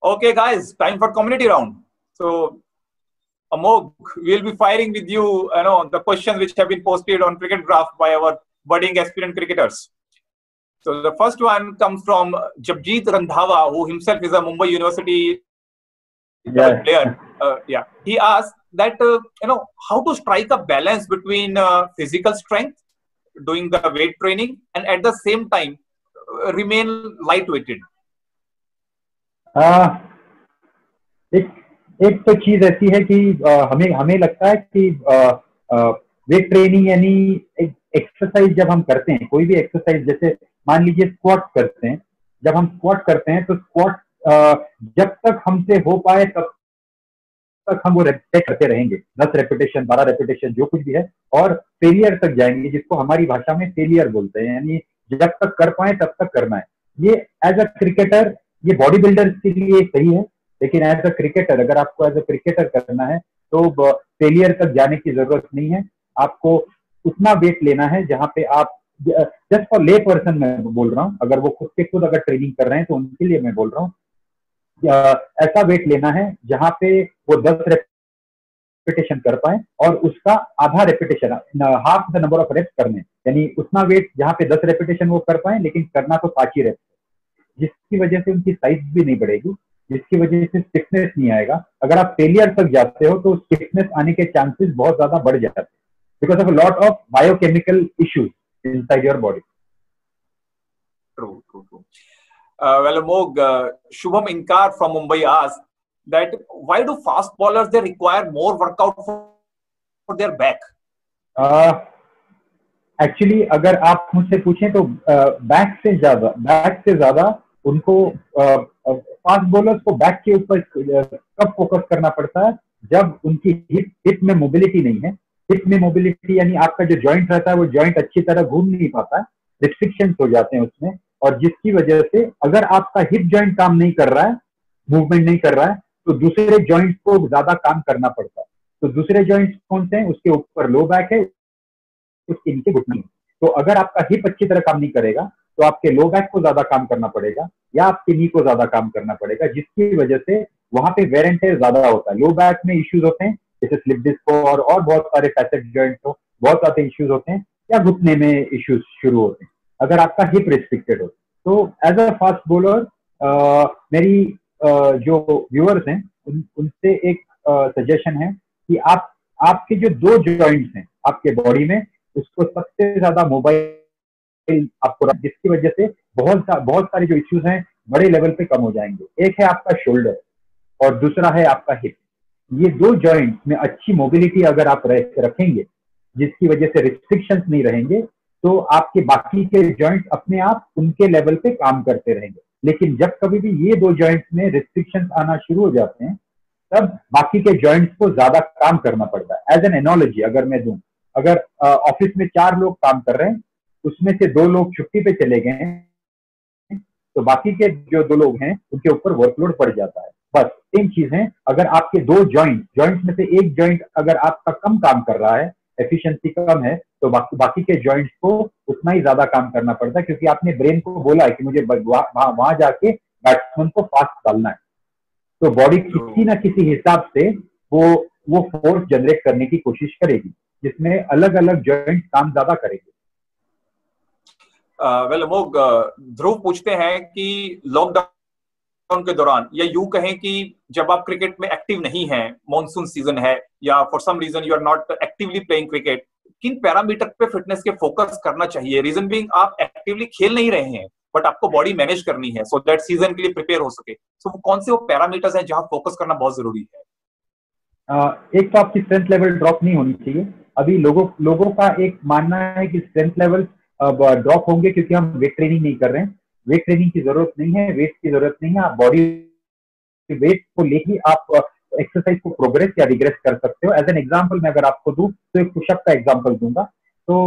Okay, guys, time for community round. So, Amog, we'll be firing with you, the questions which have been posted on Cricket Graph by our budding aspirant cricketers. So, the first one comes from Japjit Randhawa, who himself is a Mumbai University player. He asked that, how to strike a balance between physical strength, doing the weight training, and at the same time remain lightweighted. एक तो चीज ऐसी है कि हमें लगता है कि वेट ट्रेनिंग यानी एक्सरसाइज जब हम करते हैं, कोई भी एक्सरसाइज, जैसे मान लीजिए स्क्वाट करते हैं, जब हम स्क्वाट करते हैं तो स्क्वाट जब तक हमसे हो पाए तब तक हम वो रेपिटेट करते रहेंगे, 10 रेपिटेशन 12 रेपिटेशन जो कुछ भी है, और फेलियर तक जाएंगे, जिसको हमारी भाषा में फेलियर बोलते हैं, यानी जब तक कर पाए तब तक करना है। ये एज अ क्रिकेटर, ये बॉडी बिल्डर्स के लिए सही है, लेकिन एज अ क्रिकेटर, अगर आपको एज अ क्रिकेटर करना है तो फेलियर तक जाने की जरूरत नहीं है। आपको उतना वेट लेना है जहां पे आप, जस्ट फॉर ले पर्सन मैं बोल रहा हूँ, अगर वो खुद के खुद अगर ट्रेनिंग कर रहे हैं तो उनके लिए मैं बोल रहा हूँ, ऐसा वेट लेना है जहां पे वो 10 रेपिटेशन कर पाए और उसका आधा repetition, half the number of reps करने, यानी उतना वेट जहां पे 10 रेपिटेशन वो कर पाए, लेकिन करना तो 5 ही रेप्स, जिसकी वजह से उनकी साइज भी नहीं बढ़ेगी, जिसकी वजह से स्टिफनेस नहीं आएगा। अगर आप फेलियर तक जाते हो तो स्टिफनेस आने के चांसेस बहुत ज्यादा बढ़ जाते हैं, because of a lot of biochemical issues inside your body. True. Well, Amog, Shubham Inkar from Mumbai asked that why do fast bowlers they require more workout for their back? Actually अगर आप मुझसे पूछें तो back से ज्यादा उनको fast bowlers को back के ऊपर कब फोकस करना पड़ता है, जब उनकी हिप में मोबिलिटी नहीं है। हिप में मोबिलिटी यानी आपका जो जॉइंट रहता है वो जॉइंट अच्छी तरह घूम नहीं पाता है, रिस्ट्रिक्शंस हो जाते हैं उसमें, और जिसकी वजह से अगर आपका हिप जॉइंट काम नहीं कर रहा है, मूवमेंट नहीं कर रहा है, तो दूसरे जॉइंट को ज्यादा काम करना पड़ता है। तो दूसरे जॉइंट्स कौन से हैं? उसके ऊपर लो बैक है, उसके नीचे घुटने। तो अगर आपका हिप अच्छी तरह काम नहीं करेगा तो आपके लो बैक को ज्यादा काम करना पड़ेगा या आपके नी को ज्यादा काम करना पड़ेगा, जिसकी वजह से वहां पे वेयर एंड टेयर ज्यादा होता है। लो बैक में इश्यूज होते हैं जैसे स्लिप डिस्क और बहुत सारे फैसेट जॉइंट हो, बहुत सारे इश्यूज होते हैं, या घुटने में इश्यूज शुरू होते हैं अगर आपका हिप रिस्ट्रिक्टेड हो। तो एज अ फास्ट बॉलर मेरी जो व्यूअर्स हैं उनसे एक सजेशन है कि आपके जो 2 जॉइंट्स हैं आपके बॉडी में, उसको सबसे ज्यादा मोबाइल आपको, जिसकी वजह से बहुत सारे जो इश्यूज हैं बड़े लेवल पे कम हो जाएंगे। एक है आपका शोल्डर और दूसरा है आपका हिप। ये 2 जॉइंट में अच्छी मोबिलिटी अगर आप रखेंगे, जिसकी वजह से रिस्ट्रिक्शंस नहीं रहेंगे, तो आपके बाकी के जॉइंट अपने आप उनके लेवल पे काम करते रहेंगे। लेकिन जब कभी भी ये 2 जॉइंट्स में रिस्ट्रिक्शंस आना शुरू हो जाते हैं, तब बाकी के जॉइंट्स को ज्यादा काम करना पड़ता है। एज एन एनोलॉजी अगर मैं दूं, अगर ऑफिस में 4 लोग काम कर रहे हैं, उसमें से 2 लोग छुट्टी पे चले गए हैं, तो बाकी के जो 2 लोग हैं उनके ऊपर वर्कलोड बढ़ जाता है। बस 3 चीजें, अगर आपके 2 जॉइंट में से एक जॉइंट अगर आपका कम काम कर रहा है, एफिशिएंसी कम है, तो बाकी के जॉइंट्स को उतना ही ज्यादा काम करना पड़ता है, क्योंकि आपने ब्रेन को बोला है कि मुझे वहां जाके बैट्समैन को फास्ट डालना है। तो बॉडी किसी ना किसी हिसाब से वो फोर्स जनरेट करने की कोशिश करेगी, जिसमें अलग अलग जॉइंट काम ज्यादा करेंगे। वेल अमोघ, ध्रुव पूछते हैं कि लॉकडाउन के दौरान, या यूं कहें कि जब आप क्रिकेट में एक्टिव नहीं हैं, मॉनसून सीजन है या for some reason you are not actively playing cricket, किन पैरामीटर पे फिटनेस के फोकस करना चाहिए? रीजन बीइंग आप एक्टिवली खेल नहीं रहे हैं बट आपको बॉडी मैनेज करनी है सो दैट सीजन के लिए प्रिपेयर हो सके। सो वो कौन से वो पैरामीटर्स हैं जहां फोकस करना बहुत जरूरी है? एक तो आपकी स्ट्रेंथ लेवल ड्रॉप नहीं होनी चाहिए। अभी लोगों का एक मानना है कि स्ट्रेंथ लेवल ड्रॉप होंगे क्योंकि हम वेट ट्रेनिंग नहीं कर रहे हैं। वेट ट्रेनिंग की जरूरत नहीं है, वेट की जरूरत नहीं है। आप बॉडी वेट को लेके आप एक्सरसाइज को प्रोग्रेस या रिग्रेस कर सकते हो। एज एन एग्जांपल मैं अगर आपको दूं तो एक पुशअप का एग्जांपल दूंगा। तो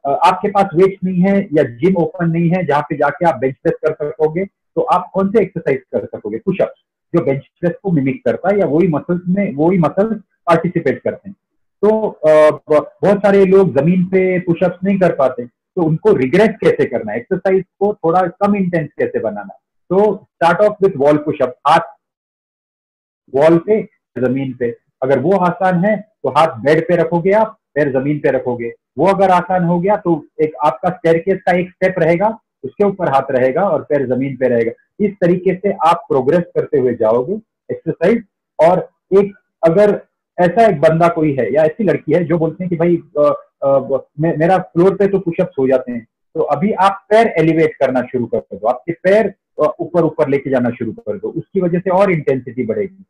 आपके पास वेट नहीं है या जिम ओपन नहीं है जहां पे जाके आप बेंच प्रेस कर सकोगे, तो आप कौन से एक्सरसाइज कर सकोगे? पुशअप, जो बेंच प्रेस को मिमिक करता है या वही मसल्स पार्टिसिपेट करते हैं। तो बहुत सारे लोग जमीन पे पुशअप्स नहीं कर पाते, तो उनको रिग्रेस कैसे करना है, एक्सरसाइज को थोड़ा कम इंटेंस कैसे बनाना है, तो start off with wall pushup, हाथ वॉल पे, जमीन पे। अगर वो आसान है तो हाथ बेड पे रखोगे आप, पैर जमीन पे रखोगे। वो अगर आसान हो गया तो एक आपका स्टेयरकेस का एक स्टेप रहेगा, उसके ऊपर हाथ रहेगा और पैर जमीन पे रहेगा। इस तरीके से आप प्रोग्रेस करते हुए जाओगे एक्सरसाइज। और एक अगर ऐसा एक बंदा कोई है या ऐसी लड़की है जो बोलते हैं कि भाई मेरा फ्लोर पे तो पुशअप्स हो जाते हैं, तो अभी आप पैर एलिवेट करना शुरू कर दो, आपके पैर ऊपर ऊपर लेके जाना शुरू कर दो, उसकी वजह से और इंटेंसिटी बढ़ेगी।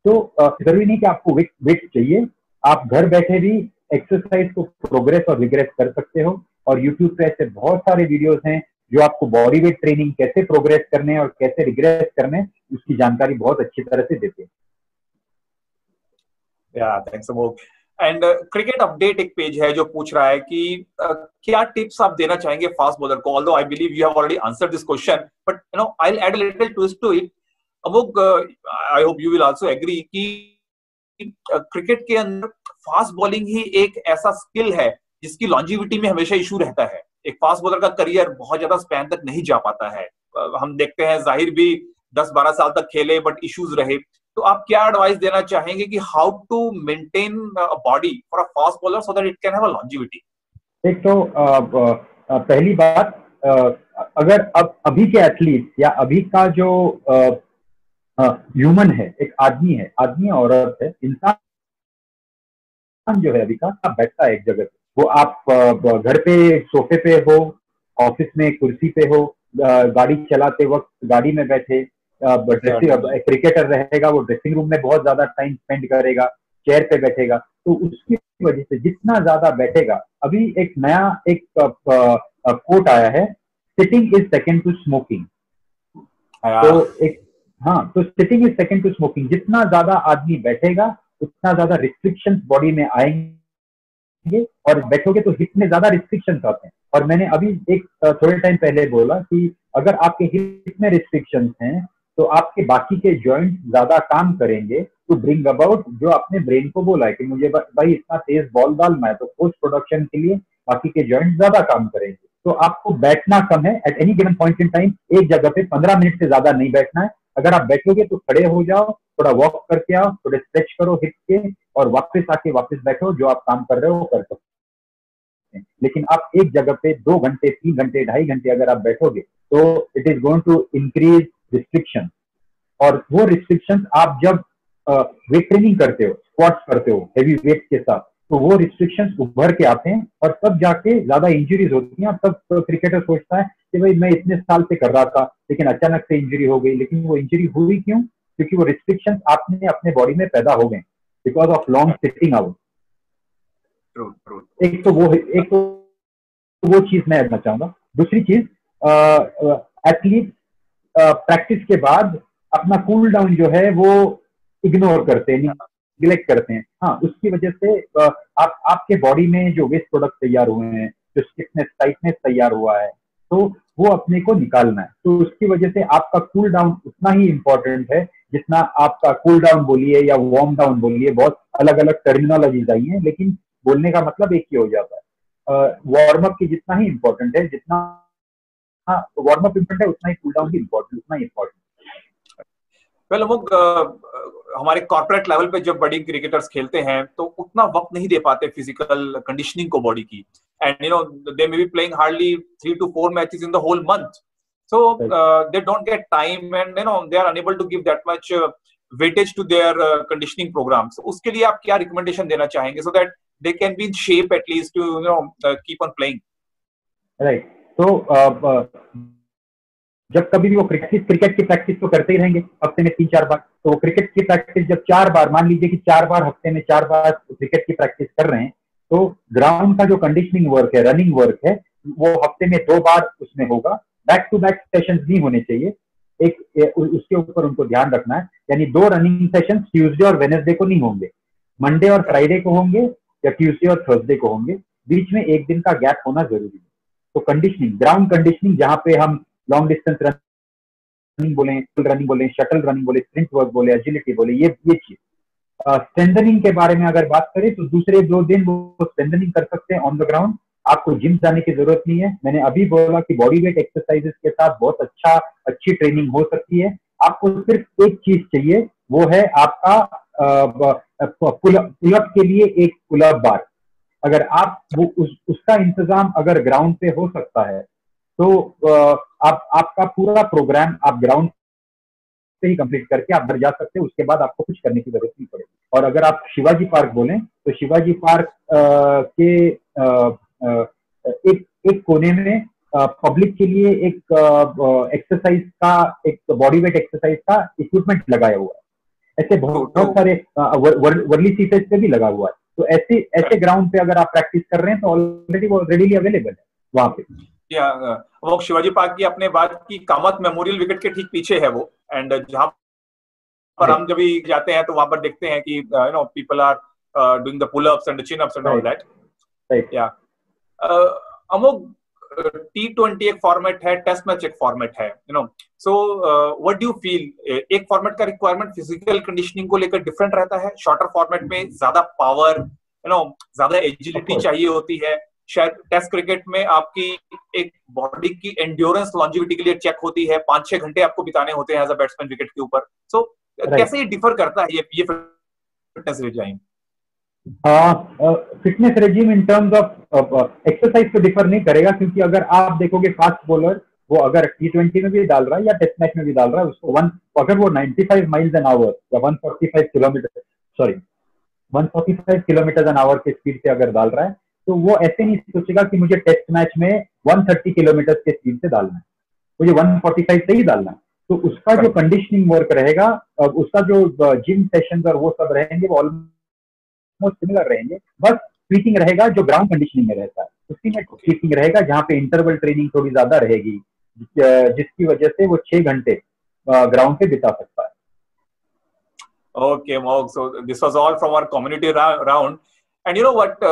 तो जरूरी नहीं कि आपको वेट चाहिए, आप घर बैठे भी एक्सरसाइज को प्रोग्रेस और रिग्रेस कर सकते हो। और यूट्यूब पे ऐसे बहुत सारे वीडियोस हैं जो आपको बॉडी वेट ट्रेनिंग कैसे प्रोग्रेस करने और कैसे रिग्रेस करने उसकी जानकारी बहुत अच्छी तरह से देते हैं। Thanks Amogh. And cricket update एक पेज है जो पूछ रहा है कि क्या टिप्स आप देना चाहेंगे फास्ट बॉलर को? Although I believe you have already answered this question, but you know I will add a little twist to it. Amogh, I hope you will also agree कि क्रिकेट के अंदर फास्ट बॉलिंग ही एक ऐसा skill है जिसकी longevity में हमेशा issue रहता है। एक फास्ट बॉलर का करियर बहुत ज्यादा स्पैन तक नहीं जा पाता है। हम देखते हैं जाहिर भी 10-12 साल तक खेले बट इश्यूज रहे। तो आप क्या एडवाइस देना चाहेंगे कि how to maintain a body for a fast bowler so that it can have a longevity? एक तो पहली बात, अगर अब अभी के एथलीट या अभी का जो ह्यूमन है, एक आदमी है, आदमी औरत है, इंसान जो है अभी का, आप बैठता है एक जगह पे, वो आप घर पे सोफे पे हो, ऑफिस में कुर्सी पे हो, गाड़ी चलाते वक्त गाड़ी में बैठे, क्रिकेटर रहेगा वो ड्रेसिंग रूम में बहुत ज्यादा टाइम स्पेंड करेगा, चेयर पे बैठेगा, तो उसकी वजह से जितना ज्यादा बैठेगा, अभी एक नया एक कोट आया है, sitting is second to smoking. तो एक तो sitting is second to smoking. जितना ज्यादा आदमी बैठेगा उतना ज्यादा रिस्ट्रिक्शंस बॉडी में आएंगे, और बैठोगे तो हिप में ज्यादा रिस्ट्रिक्शंस आते हैं। और मैंने अभी एक थोड़े टाइम पहले बोला कि अगर आपके हिप में रिस्ट्रिक्शंस हैं तो आपके बाकी के जॉइंट ज्यादा काम करेंगे टू ब्रिंग अबाउट, जो आपने ब्रेन को बोला है कि मुझे भाई इतना तेज बॉल डालना है, तो पोस्ट प्रोडक्शन के लिए बाकी के जॉइंट ज्यादा काम करेंगे। तो आपको बैठना कम है, at any given point in time एक जगह पे 15 मिनट से ज्यादा नहीं बैठना है। अगर आप बैठोगे तो खड़े हो जाओ, थोड़ा वॉक करके आओ, थोड़े स्ट्रेच करो हिप के, और वापस आके वापस बैठो, जो आप काम कर रहे हो वो कर सकते हैं। लेकिन आप एक जगह पे 2 घंटे, 3 घंटे, 2.5 घंटे अगर आप बैठोगे तो it is going to increase restriction. और वो रिस्ट्रिक्शन आप जब वेट ट्रेनिंग करते हो, स्क्वाट्स करते हो हेवी वेट के साथ, तो वो रिस्ट्रिक्शंस उभर के आते हैं और तब जाके ज्यादा इंजरीज होती हैं। तब क्रिकेटर सोचता है कि भाई मैं इतने साल से कर रहा था लेकिन अचानक से इंजरी हो गई। लेकिन वो इंजरी हुई क्यों? क्योंकि वो रिस्ट्रिक्शंस आपने अपने बॉडी में पैदा हो गए because of long sitting hours. एक तो वो चीज मैं कहना चाहूंगा। दूसरी चीज, एथलीट प्रैक्टिस के बाद अपना कूल डाउन जो है वो इग्नोर करते हैं, निगलेक्ट करते हैं। हाँ, उसकी वजह से आपके बॉडी में जो वेस्ट प्रोडक्ट तैयार हुए हैं, जो स्टिफनेस, टाइटनेस तैयार हुआ है, तो वो अपने को निकालना है। तो उसकी वजह से आपका कूल डाउन उतना ही इंपॉर्टेंट है जितना आपका कूल डाउन बोलिए या वार्म डाउन बोलिए। बहुत अलग अलग टर्मिनोलॉजीज आई हैं, लेकिन बोलने का मतलब एक ही हो जाता है। वार्म अप की जितना ही इंपॉर्टेंट है, जितना वार्म अप इंपॉर्टेंट है उतना ही कूल डाउन भी इंपॉर्टेंट, उतना ही इंपॉर्टेंट। वेल अमोघ, हमारे कॉर्पोरेट लेवल पे जब बड़ी क्रिकेटर्स खेलते हैं तो उतना वक्त नहीं दे पाते फिजिकल कंडीशनिंग को बॉडी की। And you know they may be playing hardly 3 to 4 matches in the whole month, so they don't get time and you know they are unable to give that much weightage to their conditioning programs. उसके लिए आप क्या recommendation देना चाहेंगे so that they can be in shape at least to you know keep on playing? Right, तो जब कभी भी वो क्रिकेट की प्रैक्टिस तो करते ही रहेंगे हफ्ते में 3-4 बार। तो क्रिकेट की प्रैक्टिस जब 4 बार, मान लीजिए कि 4 बार हफ्ते में 4 बार क्रिकेट की प्रैक्टिस कर रहे हैं, तो ग्राउंड का जो कंडीशनिंग वर्क है, रनिंग वर्क है, वो हफ्ते में 2 बार उसमें होगा। बैक टू बैक सेशंस नहीं होने चाहिए, एक उसके ऊपर उनको ध्यान रखना है। यानी 2 रनिंग सेशंस ट्यूसडे और वेडनेसडे को नहीं होंगे, मंडे और फ्राइडे को होंगे या ट्यूसडे और थर्सडे को होंगे। बीच में एक दिन का गैप होना जरूरी है। तो कंडीशनिंग, ग्राउंड कंडीशनिंग, जहां पे हम लॉन्ग डिस्टेंस रनिंग बोले, रनिंग बोले, शटल रनिंग बोले, स्प्रिंट वर्क बोले, एजिलिटी बोले, ये चीज। स्ट्रेंथनिंग के बारे में अगर बात करें तो दूसरे 2 दिन वो स्ट्रेंथनिंग कर सकते हैं ऑन द ग्राउंड, आपको जिम जाने की जरूरत नहीं है। मैंने अभी बोला कि बॉडी वेट एक्सरसाइजेस के साथ बहुत अच्छी ट्रेनिंग हो सकती है। आपको सिर्फ एक चीज चाहिए, वो है आपका पुलअप के लिए एक पुलअप बार। अगर आप उसका इंतजाम अगर ग्राउंड पे हो सकता है तो आपका पूरा प्रोग्राम आप ग्राउंड से ही कंप्लीट करके आप घर जा सकते हैं। उसके बाद आपको कुछ करने की जरूरत नहीं पड़ेगी। और अगर आप शिवाजी पार्क बोलें तो शिवाजी पार्क के एक कोने में पब्लिक के लिए एक एक्सरसाइज का, एक बॉडी वेट एक्सरसाइज का इक्विपमेंट लगाया हुआ है। ऐसे बहुत सारे वर्ली सीटेज पे भी लगा हुआ है। तो ऐसे ग्राउंड पे अगर आप प्रैक्टिस कर रहे हैं तो ऑलरेडी वो रेडीली अवेलेबल है वहां पे। वो शिवाजी पार्क की आपने बात की, कामत मेमोरियल विकेट के ठीक पीछे है वो। एंड जहां पर हम जब भी जाते हैं तो वहां पर देखते हैं कि people are doing the pull ups and the chin ups and all that. या अमोघ, T20 एक फॉर्मेट है, टेस्ट मैच एक फॉर्मेट है, so what do you feel, एक फॉर्मेट का रिक्वायरमेंट फिजिकल कंडीशनिंग को लेकर डिफरेंट रहता है, शॉर्टर फॉर्मेट में ज्यादा पावर, ज्यादा एजिलिटी चाहिए होती है, शायद टेस्ट क्रिकेट में आपकी एक बॉडी की एंड्योरेंस लॉन्जिविटी के लिए चेक होती है, 5-6 घंटे आपको बिताने होते हैं एज अ बैट्समैन विकेट के ऊपर। सो कैसे ये डिफर करता है ये fitness regime? Fitness regime in terms of exercise तो डिफर नहीं करेगा, क्योंकि अगर आप देखोगे फास्ट बॉलर वो अगर T20 में भी डाल रहा है या टेस्ट मैच में भी डाल रहा है, उसको अगर वो 95 माइल्स एन आवर या 145 किलोमीटर एन आवर के स्पीड से अगर डाल रहा है तो वो ऐसे नहीं सोचेगा कि मुझे टेस्ट मैच में 130 किलोमीटर के स्पीड से डालना है, मुझे 145 से ही डालना है। तो उसका जो कंडीशनिंग वर्क रहेगा, उसका जो जिम सेशंस और वो सब रहेंगे वो ऑलमोस्ट सिमिलर रहेंगे, बस ट्वीकिंग रहेगा जो ग्राउंड कंडीशनिंग में रहता है, उसी में ट्वीकिंग रहेगा जहाँ पे इंटरवल ट्रेनिंग थोड़ी ज्यादा रहेगी, जिसकी वजह से वो 6 घंटे ग्राउंड पे बिता सकता है। Okay, Mohg, so this was all from our community round. And you know what,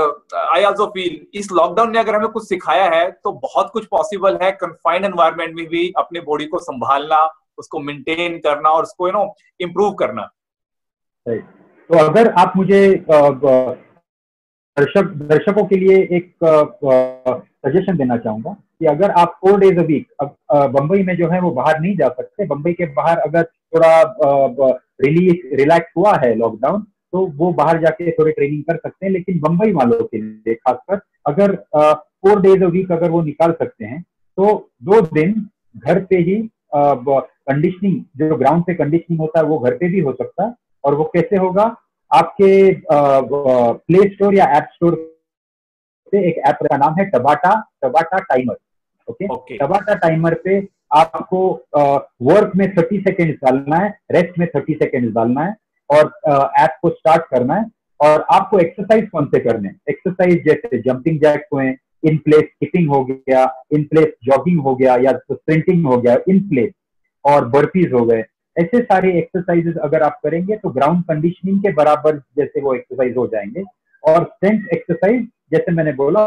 I also feel इस लॉकडाउन ने अगर हमें कुछ सिखाया है तो बहुत कुछ पॉसिबल है कंफाइंड एनवायरनमेंट में भी अपने बॉडी को संभालना, उसको मेंटेन करना और उसको इम्प्रूव करना। तो अगर आप मुझे दर्शकों के लिए एक सजेशन देना चाहूंगा कि अगर आप 4 days a week, बंबई में जो है वो बाहर नहीं जा सकते, बंबई के बाहर अगर थोड़ा रिलैक्स हुआ है लॉकडाउन तो वो बाहर जाके थोड़ी ट्रेनिंग कर सकते हैं, लेकिन बंबई वालों के लिए खासकर अगर 4 days a week अगर वो निकाल सकते हैं तो 2 दिन घर पे ही कंडीशनिंग, जो ग्राउंड पे कंडीशनिंग होता है वो घर पे भी हो सकता है। और वो कैसे होगा, आपके प्ले स्टोर या ऐप स्टोर पे एक ऐप का नाम है टबाटा टाइमर। ओके, टबाटा टाइमर पे आपको वर्क में 30 सेकेंड डालना है, रेस्ट में 30 सेकेंड डालना है और ऐप को स्टार्ट करना है। और आपको एक्सरसाइज कौन से करने हैं, एक्सरसाइज जैसे जंपिंग जैक हुए, इन प्लेस स्किपिंग हो गया, इन प्लेस जॉगिंग हो गया या स्प्रिंटिंग हो गया इन प्लेस, और बर्पीज हो गए, ऐसे सारे एक्सरसाइजेस अगर आप करेंगे तो ग्राउंड कंडीशनिंग के बराबर जैसे वो एक्सरसाइज हो जाएंगे। और स्ट्रेंथ एक्सरसाइज जैसे मैंने बोला,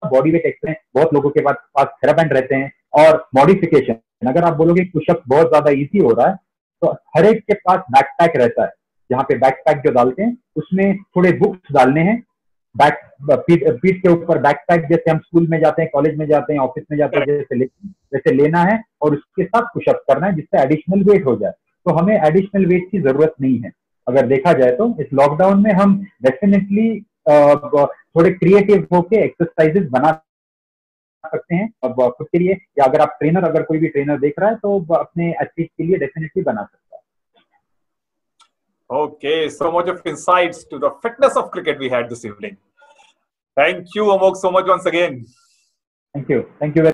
बॉडी वेट एक्सरसाइज बहुत लोगों के पास थेराबैंड रहते हैं, और मॉडिफिकेशन, अगर आप बोलोगे पुशअप बहुत ज्यादा इजी हो रहा है तो हर एक के पास बैकपैक रहता है, जहाँ पे बैकपैक जो डालते हैं उसमें थोड़े बुक्स डालने हैं, पीठ के ऊपर बैकपैक जैसे हम स्कूल में जाते हैं, कॉलेज में जाते हैं, ऑफिस में जाते हैं, वैसे लेना है और उसके साथ पुशअप करना है जिससे एडिशनल वेट हो जाए। तो हमें एडिशनल वेट की जरूरत नहीं है। अगर देखा जाए तो इस लॉकडाउन में हम डेफिनेटली थोड़े क्रिएटिव होके एक्सरसाइजेस बना सकते हैं अब खुद के लिए, या अगर आप ट्रेनर, अगर कोई भी ट्रेनर देख रहा है तो अपने एथलीट के लिए डेफिनेटली बना सकता है। Okay, so much of insights to the fitness of cricket we had this evening. Thank you, Amogh, so much once again. Thank you very